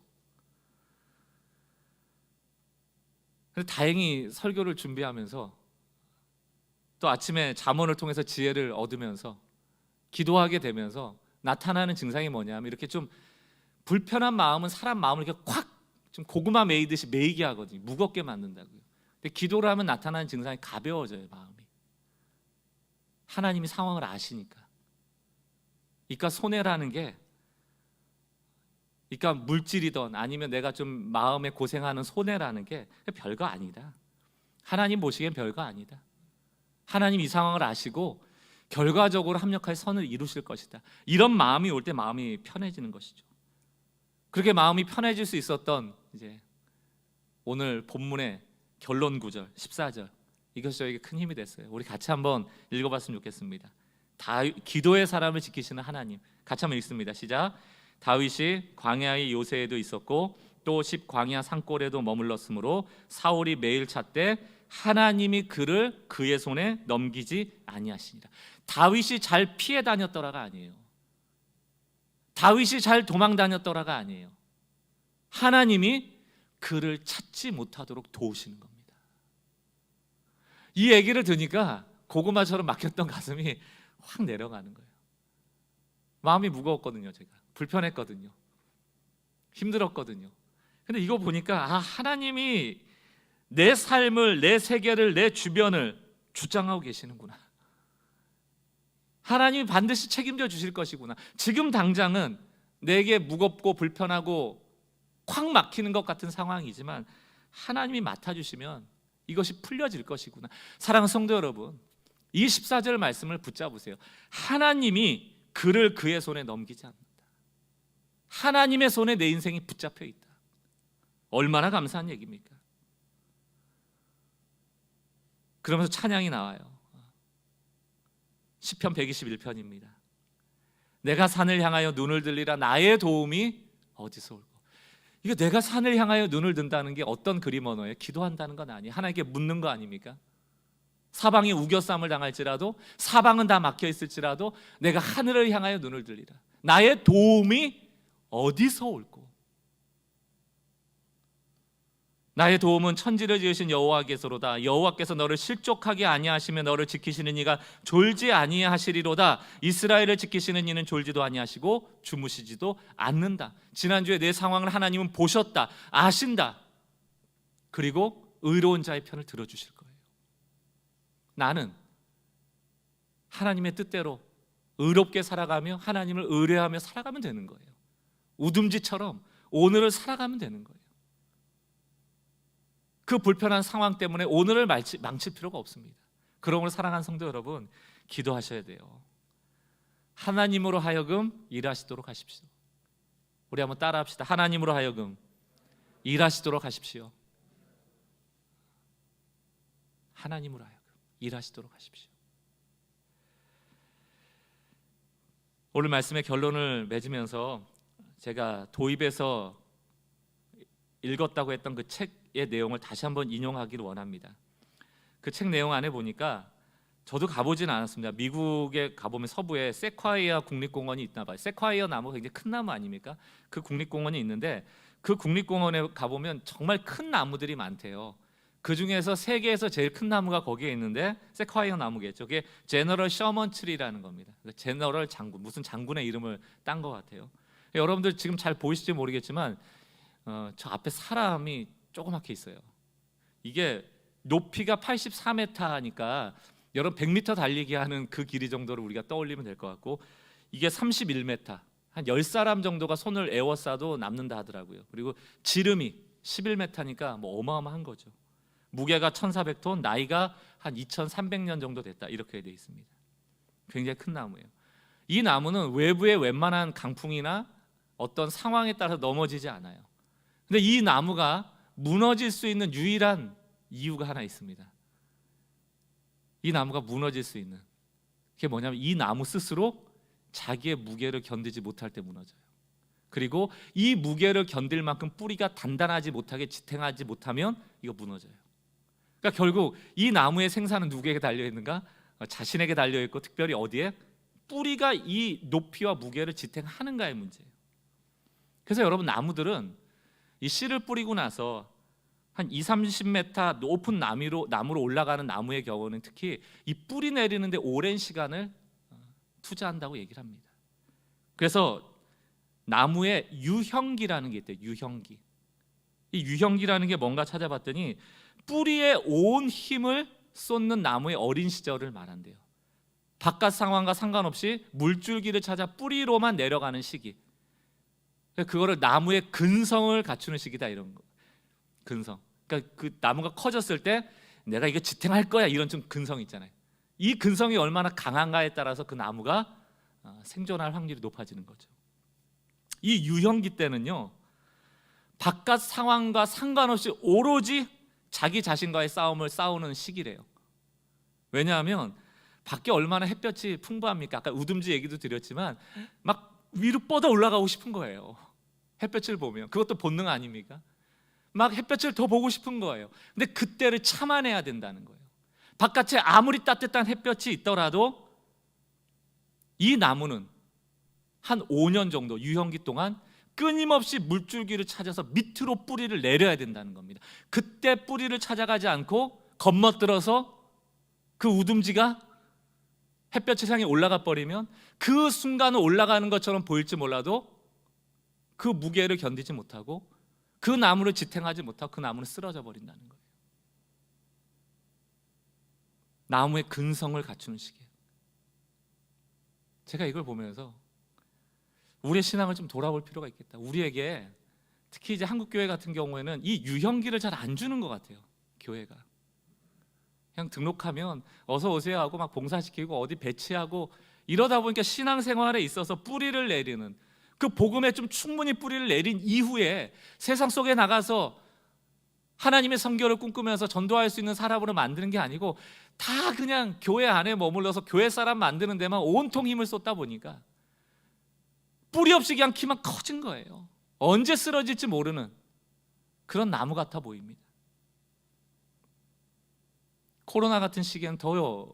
그런데 다행히 설교를 준비하면서 또 아침에 잠언을 통해서 지혜를 얻으면서 기도하게 되면서 나타나는 증상이 뭐냐면 이렇게 좀 불편한 마음은 사람 마음을 이렇게 콱 좀 고구마 메이듯이 메이게 하거든요. 무겁게 만든다고요. 근데 기도를 하면 나타나는 증상이 가벼워져요. 마음이. 하나님이 상황을 아시니까. 그러니까 손해라는 게 그러니까 물질이든 아니면 내가 좀 마음에 고생하는 손해라는 게 별거 아니다. 하나님 보시기엔 별거 아니다. 하나님 이 상황을 아시고 결과적으로 합력할 선을 이루실 것이다. 이런 마음이 올 때 마음이 편해지는 것이죠. 그렇게 마음이 편해질 수 있었던 이제 오늘 본문의 결론 구절 14절 이것이 저에게 큰 힘이 됐어요. 우리 같이 한번 읽어봤으면 좋겠습니다. 기도의 사람을 지키시는 하나님. 같이 한번 읽습니다. 시작. 다윗이 광야의 요새에도 있었고 또 십 광야 산골에도 머물렀으므로 사울이 매일 찾되 하나님이 그를 그의 손에 넘기지 아니하시니라. 다윗이 잘 피해 다녔더라가 아니에요. 다윗이 잘 도망 다녔더라가 아니에요. 하나님이 그를 찾지 못하도록 도우시는 겁니다. 이 얘기를 들으니까 고구마처럼 막혔던 가슴이 확 내려가는 거예요. 마음이 무거웠거든요. 제가 불편했거든요. 힘들었거든요. 근데 이거 보니까 하나님이 내 삶을, 내 세계를, 내 주변을 주장하고 계시는구나. 하나님이 반드시 책임져 주실 것이구나. 지금 당장은 내게 무겁고 불편하고 콱 막히는 것 같은 상황이지만 하나님이 맡아주시면 이것이 풀려질 것이구나. 사랑하는 성도 여러분, 이 14절 말씀을 붙잡으세요. 하나님이 그를 그의 손에 넘기지 않는다. 하나님의 손에 내 인생이 붙잡혀 있다. 얼마나 감사한 얘기입니까? 그러면서 찬양이 나와요. 시편 121편입니다. 내가 산을 향하여 눈을 들리라 나의 도움이 어디서 올까? 이거 내가 산을 향하여 눈을 든다는 게 어떤 그림 언어예요? 기도한다는 건 아니에요. 하나님께 묻는 거 아닙니까? 사방이 우겨쌈을 당할지라도 사방은 다 막혀 있을지라도 내가 하늘을 향하여 눈을 들리라. 나의 도움이 어디서 올꼬? 나의 도움은 천지를 지으신 여호와께서로다. 여호와께서 너를 실족하게 아니하시며 너를 지키시는 이가 졸지 아니하시리로다. 이스라엘을 지키시는 이는 졸지도 아니하시고 주무시지도 않는다. 지난주에 내 상황을 하나님은 보셨다, 아신다. 그리고 의로운 자의 편을 들어주실 거예요. 나는 하나님의 뜻대로 의롭게 살아가며 하나님을 의뢰하며 살아가면 되는 거예요. 우듬지처럼 오늘을 살아가면 되는 거예요. 그 불편한 상황 때문에 오늘을 망칠 필요가 없습니다. 그러므로 사랑하는 성도 여러분, 기도하셔야 돼요. 하나님으로 하여금 일하시도록 하십시오. 우리 한번 따라합시다. 하나님으로 하여금 일하시도록 하십시오. 하나님으로 하여금 일하시도록 하십시오. 오늘 말씀의 결론을 맺으면서 제가 도입에서 읽었다고 했던 그 책의 내용을 다시 한번 인용하기를 원합니다. 그 책 내용 안에 보니까 저도 가보진 않았습니다. 미국에 가보면 서부에 세콰이어 국립공원이 있나 봐요. 세콰이어 나무 굉장히 큰 나무 아닙니까? 그 국립공원이 있는데 그 국립공원에 가보면 정말 큰 나무들이 많대요. 그 중에서 세계에서 제일 큰 나무가 거기에 있는데 세콰이어 나무겠죠. 그게 제너럴 셔먼 트리라는 겁니다. 제너럴 장군, 무슨 장군의 이름을 딴 것 같아요. 여러분들 지금 잘 보이실지 모르겠지만 저 앞에 사람이 조그맣게 있어요. 이게 높이가 84m니까 여러분 100m 달리기 하는 그 길이 정도를 우리가 떠올리면 될 것 같고, 이게 31m, 한 10사람 정도가 손을 에워싸도 남는다 하더라고요. 그리고 지름이 11m니까 뭐 어마어마한 거죠. 무게가 1400톤, 나이가 한 2300년 정도 됐다, 이렇게 되어 있습니다. 굉장히 큰 나무예요. 이 나무는 외부의 웬만한 강풍이나 어떤 상황에 따라서 넘어지지 않아요. 근데 이 나무가 무너질 수 있는 유일한 이유가 하나 있습니다. 이 나무가 무너질 수 있는 그게 뭐냐면 이 나무 스스로 자기의 무게를 견디지 못할 때 무너져요. 그리고 이 무게를 견딜 만큼 뿌리가 단단하지 못하게 지탱하지 못하면 이거 무너져요. 그러니까 결국 이 나무의 생사는 누구에게 달려 있는가? 자신에게 달려 있고, 특별히 어디에? 뿌리가 이 높이와 무게를 지탱하는가의 문제예요. 그래서 여러분, 나무들은 이 씨를 뿌리고 나서 한 20-30m 높은 나무로 올라가는 나무의 경우는 특히 이 뿌리 내리는데 오랜 시간을 투자한다고 얘기를 합니다. 그래서 나무에 유형기라는 게 있대요. 유형기. 이 유형기라는 게 뭔가 찾아봤더니 뿌리에 온 힘을 쏟는 나무의 어린 시절을 말한대요. 바깥 상황과 상관없이 물줄기를 찾아 뿌리로만 내려가는 시기. 그거를 나무의 근성을 갖추는 시기다, 이런 거. 근성. 그러니까 그 나무가 커졌을 때 내가 이거 지탱할 거야, 이런 좀 근성이 있잖아요. 이 근성이 얼마나 강한가에 따라서 그 나무가 생존할 확률이 높아지는 거죠. 이 유형기 때는요, 바깥 상황과 상관없이 오로지 자기 자신과의 싸움을 싸우는 시기래요. 왜냐하면 밖에 얼마나 햇볕이 풍부합니까? 아까 우듬지 얘기도 드렸지만 막 위로 뻗어 올라가고 싶은 거예요. 햇볕을 보면. 그것도 본능 아닙니까? 막 햇볕을 더 보고 싶은 거예요. 근데 그때를 참아내야 된다는 거예요. 바깥에 아무리 따뜻한 햇볕이 있더라도 이 나무는 한 5년 정도 유형기 동안 끊임없이 물줄기를 찾아서 밑으로 뿌리를 내려야 된다는 겁니다. 그때 뿌리를 찾아가지 않고 겉멋들어서 그 우듬지가 햇볕을 향해 올라가 버리면 그 순간은 올라가는 것처럼 보일지 몰라도 그 무게를 견디지 못하고 그 나무를 지탱하지 못하고 그 나무는 쓰러져 버린다는 거예요. 나무의 근성을 갖추는 시기예요. 제가 이걸 보면서 우리의 신앙을 좀 돌아볼 필요가 있겠다. 우리에게 특히 이제 한국 교회 같은 경우에는 이 유형기를 잘 안 주는 것 같아요. 교회가 그냥 등록하면 어서 오세요 하고 막 봉사시키고 어디 배치하고 이러다 보니까 신앙생활에 있어서 뿌리를 내리는, 그 복음에 좀 충분히 뿌리를 내린 이후에 세상 속에 나가서 하나님의 선교를 꿈꾸면서 전도할 수 있는 사람으로 만드는 게 아니고 다 그냥 교회 안에 머물러서 교회 사람 만드는 데만 온통 힘을 쏟다 보니까 뿌리 없이 그냥 키만 커진 거예요. 언제 쓰러질지 모르는 그런 나무 같아 보입니다. 코로나 같은 시기에는 더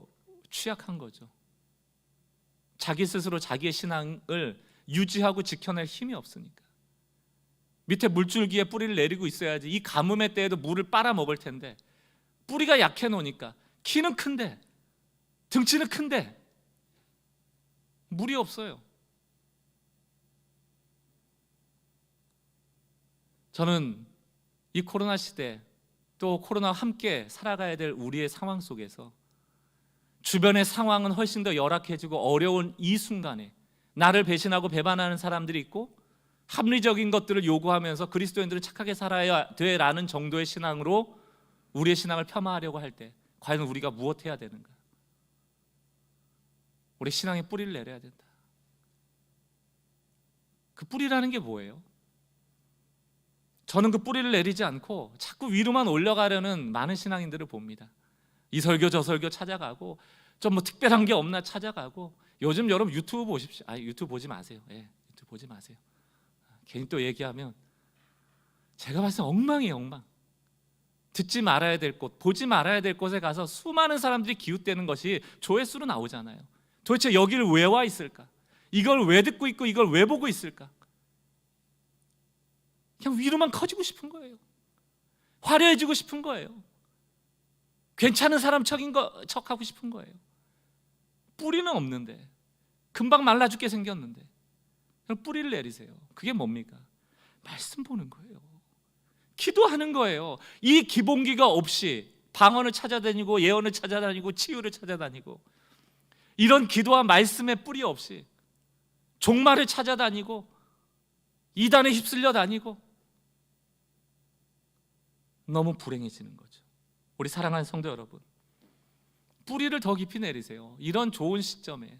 취약한 거죠. 자기 스스로 자기의 신앙을 유지하고 지켜낼 힘이 없으니까. 밑에 물줄기에 뿌리를 내리고 있어야지 이 가뭄의 때에도 물을 빨아먹을 텐데 뿌리가 약해 놓으니까 키는 큰데 등치는 큰데 물이 없어요. 저는 이 코로나 시대 또 코로나와 함께 살아가야 될 우리의 상황 속에서 주변의 상황은 훨씬 더 열악해지고 어려운 이 순간에 나를 배신하고 배반하는 사람들이 있고 합리적인 것들을 요구하면서 그리스도인들은 착하게 살아야 돼라는 정도의 신앙으로 우리의 신앙을 폄하하려고 할 때 과연 우리가 무엇해야 되는가? 우리 신앙에 뿌리를 내려야 된다. 그 뿌리라는 게 뭐예요? 저는 그 뿌리를 내리지 않고 자꾸 위로만 올라가려는 많은 신앙인들을 봅니다. 이 설교 저 설교 찾아가고 좀 뭐 특별한 게 없나 찾아가고 요즘 여러분 유튜브 보십시오. 유튜브 보지 마세요. 유튜브 보지 마세요. 괜히 또 얘기하면 제가 봤을 때 엉망이에요. 엉망. 듣지 말아야 될 곳, 보지 말아야 될 곳에 가서 수많은 사람들이 기웃대는 것이 조회수로 나오잖아요. 도대체 여기를 왜 와 있을까? 이걸 왜 듣고 있고 이걸 왜 보고 있을까? 그냥 위로만 커지고 싶은 거예요. 화려해지고 싶은 거예요. 괜찮은 사람 척하고 싶은 거예요. 뿌리는 없는데 금방 말라 죽게 생겼는데 뿌리를 내리세요. 그게 뭡니까? 말씀 보는 거예요. 기도하는 거예요. 이 기본기가 없이 방언을 찾아다니고 예언을 찾아다니고 치유를 찾아다니고 이런 기도와 말씀의 뿌리 없이 종말을 찾아다니고 이단에 휩쓸려 다니고 너무 불행해지는 거죠. 우리 사랑하는 성도 여러분, 뿌리를 더 깊이 내리세요. 이런 좋은 시점에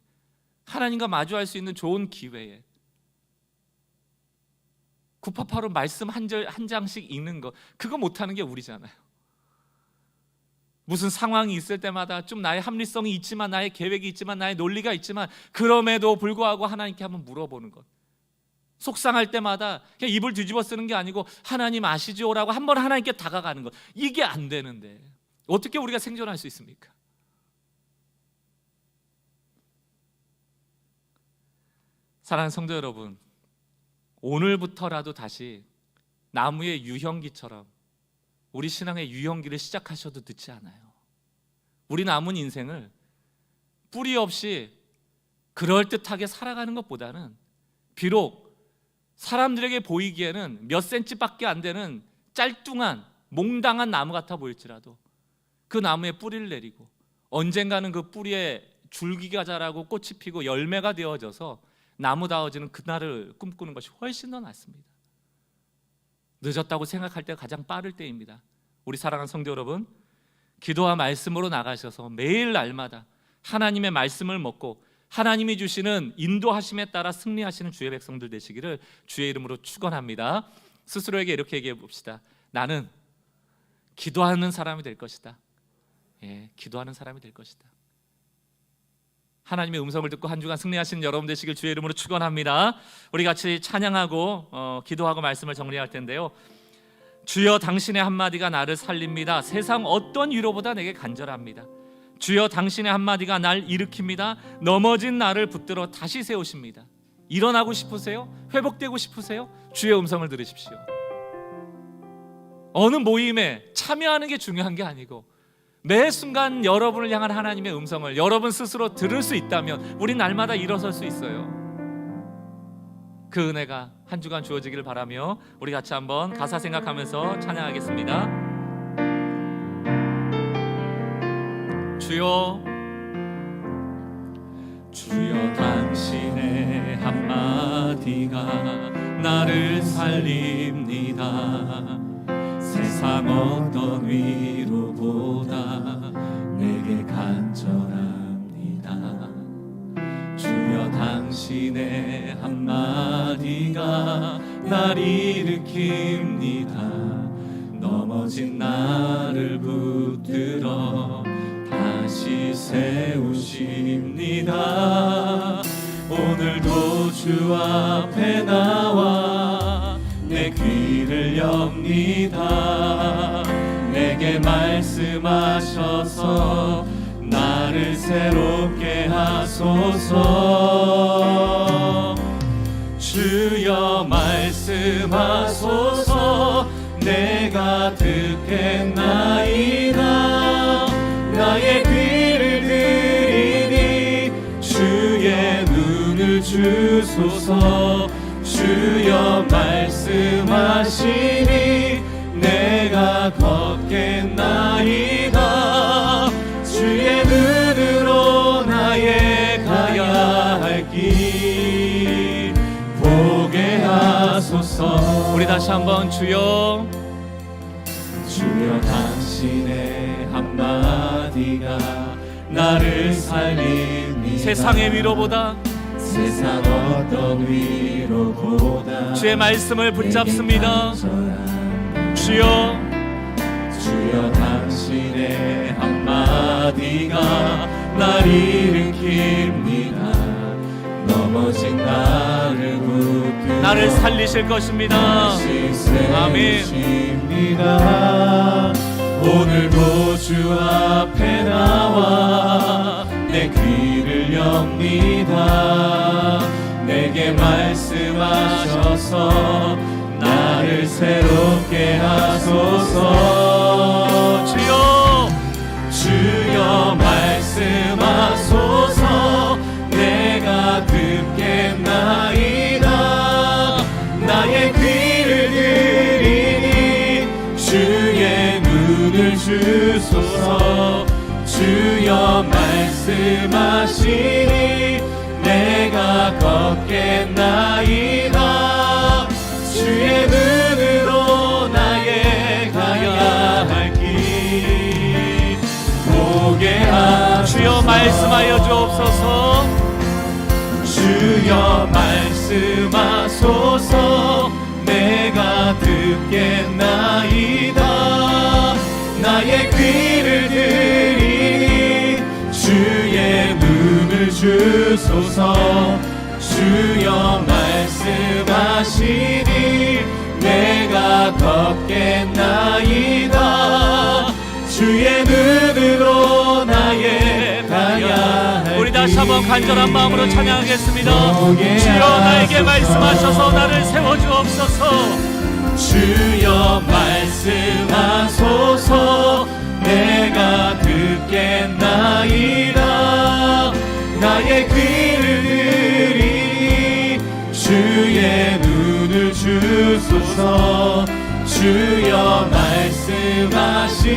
하나님과 마주할 수 있는 좋은 기회에 구파파로 말씀 한 장씩 읽는 거, 그거 못하는 게 우리잖아요. 무슨 상황이 있을 때마다 좀 나의 합리성이 있지만 나의 계획이 있지만 나의 논리가 있지만 그럼에도 불구하고 하나님께 한번 물어보는 것, 속상할 때마다 그냥 입을 뒤집어 쓰는 게 아니고 하나님 아시죠라고 한번 하나님께 다가가는 것, 이게 안 되는데 어떻게 우리가 생존할 수 있습니까? 사랑하는 성도 여러분, 오늘부터라도 다시 나무의 유형기처럼 우리 신앙의 유형기를 시작하셔도 늦지 않아요. 우리 남은 인생을 뿌리 없이 그럴듯하게 살아가는 것보다는 비록 사람들에게 보이기에는 몇 센치밖에 안 되는 짤뚱한 몽당한 나무 같아 보일지라도 그 나무에 뿌리를 내리고 언젠가는 그 뿌리에 줄기가 자라고 꽃이 피고 열매가 되어져서 나무다워지는 그날을 꿈꾸는 것이 훨씬 더 낫습니다. 늦었다고 생각할 때가 가장 빠를 때입니다. 우리 사랑하는 성도 여러분, 기도와 말씀으로 나가셔서 매일 날마다 하나님의 말씀을 먹고 하나님이 주시는 인도하심에 따라 승리하시는 주의 백성들 되시기를 주의 이름으로 축원합니다. 스스로에게 이렇게 얘기해 봅시다. 나는 기도하는 사람이 될 것이다. 기도하는 사람이 될 것이다. 하나님의 음성을 듣고 한 주간 승리하시는 여러분 되시길 주의 이름으로 축원합니다. 우리 같이 찬양하고 기도하고 말씀을 정리할 텐데요. 주여 당신의 한마디가 나를 살립니다. 세상 어떤 위로보다 내게 간절합니다. 주여 당신의 한마디가 날 일으킵니다. 넘어진 나를 붙들어 다시 세우십니다. 일어나고 싶으세요? 회복되고 싶으세요? 주의 음성을 들으십시오. 어느 모임에 참여하는 게 중요한 게 아니고 매 순간 여러분을 향한 하나님의 음성을 여러분 스스로 들을 수 있다면 우리 날마다 일어설 수 있어요. 그 은혜가 한 주간 주어지기를 바라며 우리 같이 한번 가사 생각하면서 찬양하겠습니다. 주여 주여 당신의 한마디가 나를 살립니다. 세상 어떤 위로보다 내게 간절합니다. 주여 당신의 한마디가 날 일으킵니다. 넘어진 나를 붙들어 다시 세우십니다. 오늘도 주 앞에 나와 내 귀를 엽니다. 내게 말씀하셔서 나를 새롭게 하소서. 주여 말씀하소서. 내가 듣겠나이다. 나의 귀를 들이니 주의 눈을 주소서. 주여 말씀하시니 내가 걷겠나이다. 주의 눈으로 나의 가야 할 길 보게 하소서. 우리 다시 한번 주여, 주여 당신의 한마디가 나를 살립니다. 세상의 위로보다, 세상 어떤 위로보다 주의 말씀을 붙잡습니다. 주여, 주여 당신의 한마디가 날 일으킵니다. 넘어진 나를 붙들어 나를 살리실 것입니다. 아멘. 오늘도 주 앞에 나와 내 귀를 엽니다. 내게 말씀하셔서 나를 새롭게 하소서. 주여, 주여 말씀하소서. 내가 듣겠나이다. 나의 귀를 들이니 주의 눈을 주소서. 주여 말씀하시니 내가 걷겠나이다. 주의 눈으로 나의 가야 할 길 보게 하소서. 주여 말씀하여 주옵소서. 주여 말씀하소서. 내가 듣겠나이다. 나의 귀를 들이니 주의 눈을 주소서. 주여 말씀하시니 내가 걷겠나이다. 주의 눈으로 나의 가야 할 우리 다시 한번 간절한 마음으로 찬양하겠습니다. 주여 나에게 말씀하셔서 나를 세워주옵소서. 주여 말씀하소서. 내가 듣겠나이다. 나의 귀를 들이니 주의 눈을 주소서. 주여 말씀하시니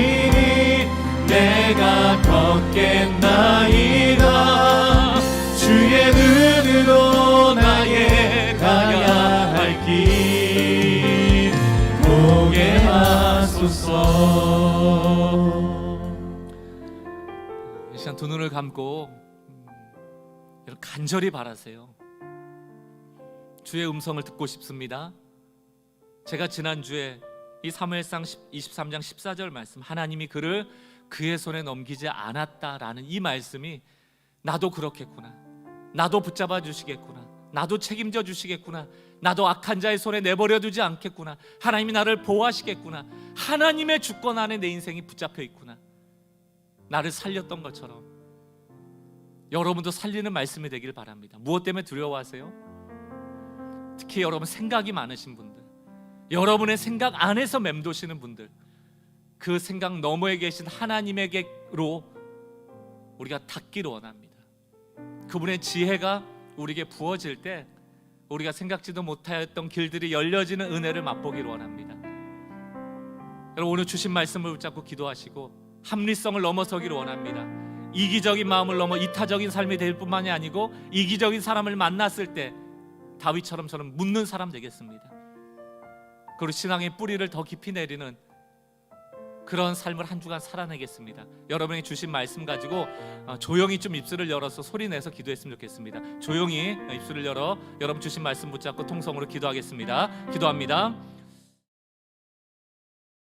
내가 걷겠나이다. 주의 눈으로 나의 가야 할 길 보게 하소서. 이 시간 두 눈을 감고 여러분 간절히 바라세요. 주의 음성을 듣고 싶습니다. 제가 지난주에 이 사무엘상 23장 14절 말씀, 하나님이 그를 그의 손에 넘기지 않았다라는 이 말씀이 나도 그렇겠구나, 나도 붙잡아 주시겠구나, 나도 책임져 주시겠구나, 나도 악한 자의 손에 내버려 두지 않겠구나, 하나님이 나를 보호하시겠구나, 하나님의 주권 안에 내 인생이 붙잡혀 있구나, 나를 살렸던 것처럼 여러분도 살리는 말씀이 되길 바랍니다. 무엇 때문에 두려워하세요? 특히 여러분 생각이 많으신 분들, 여러분의 생각 안에서 맴도시는 분들, 그 생각 너머에 계신 하나님에게로 우리가 닿기를 원합니다. 그분의 지혜가 우리에게 부어질 때 우리가 생각지도 못하였던 길들이 열려지는 은혜를 맛보기를 원합니다. 여러분 오늘 주신 말씀을 붙잡고 기도하시고 합리성을 넘어서기를 원합니다. 이기적인 마음을 넘어 이타적인 삶이 될 뿐만이 아니고 이기적인 사람을 만났을 때 다윗처럼 저는 묻는 사람 되겠습니다. 그리고 신앙의 뿌리를 더 깊이 내리는 그런 삶을 한 주간 살아내겠습니다. 여러분이 주신 말씀 가지고 조용히 좀 입술을 열어서 소리내서 기도했으면 좋겠습니다. 조용히 입술을 열어 여러분 주신 말씀 붙잡고 통성으로 기도하겠습니다. 기도합니다.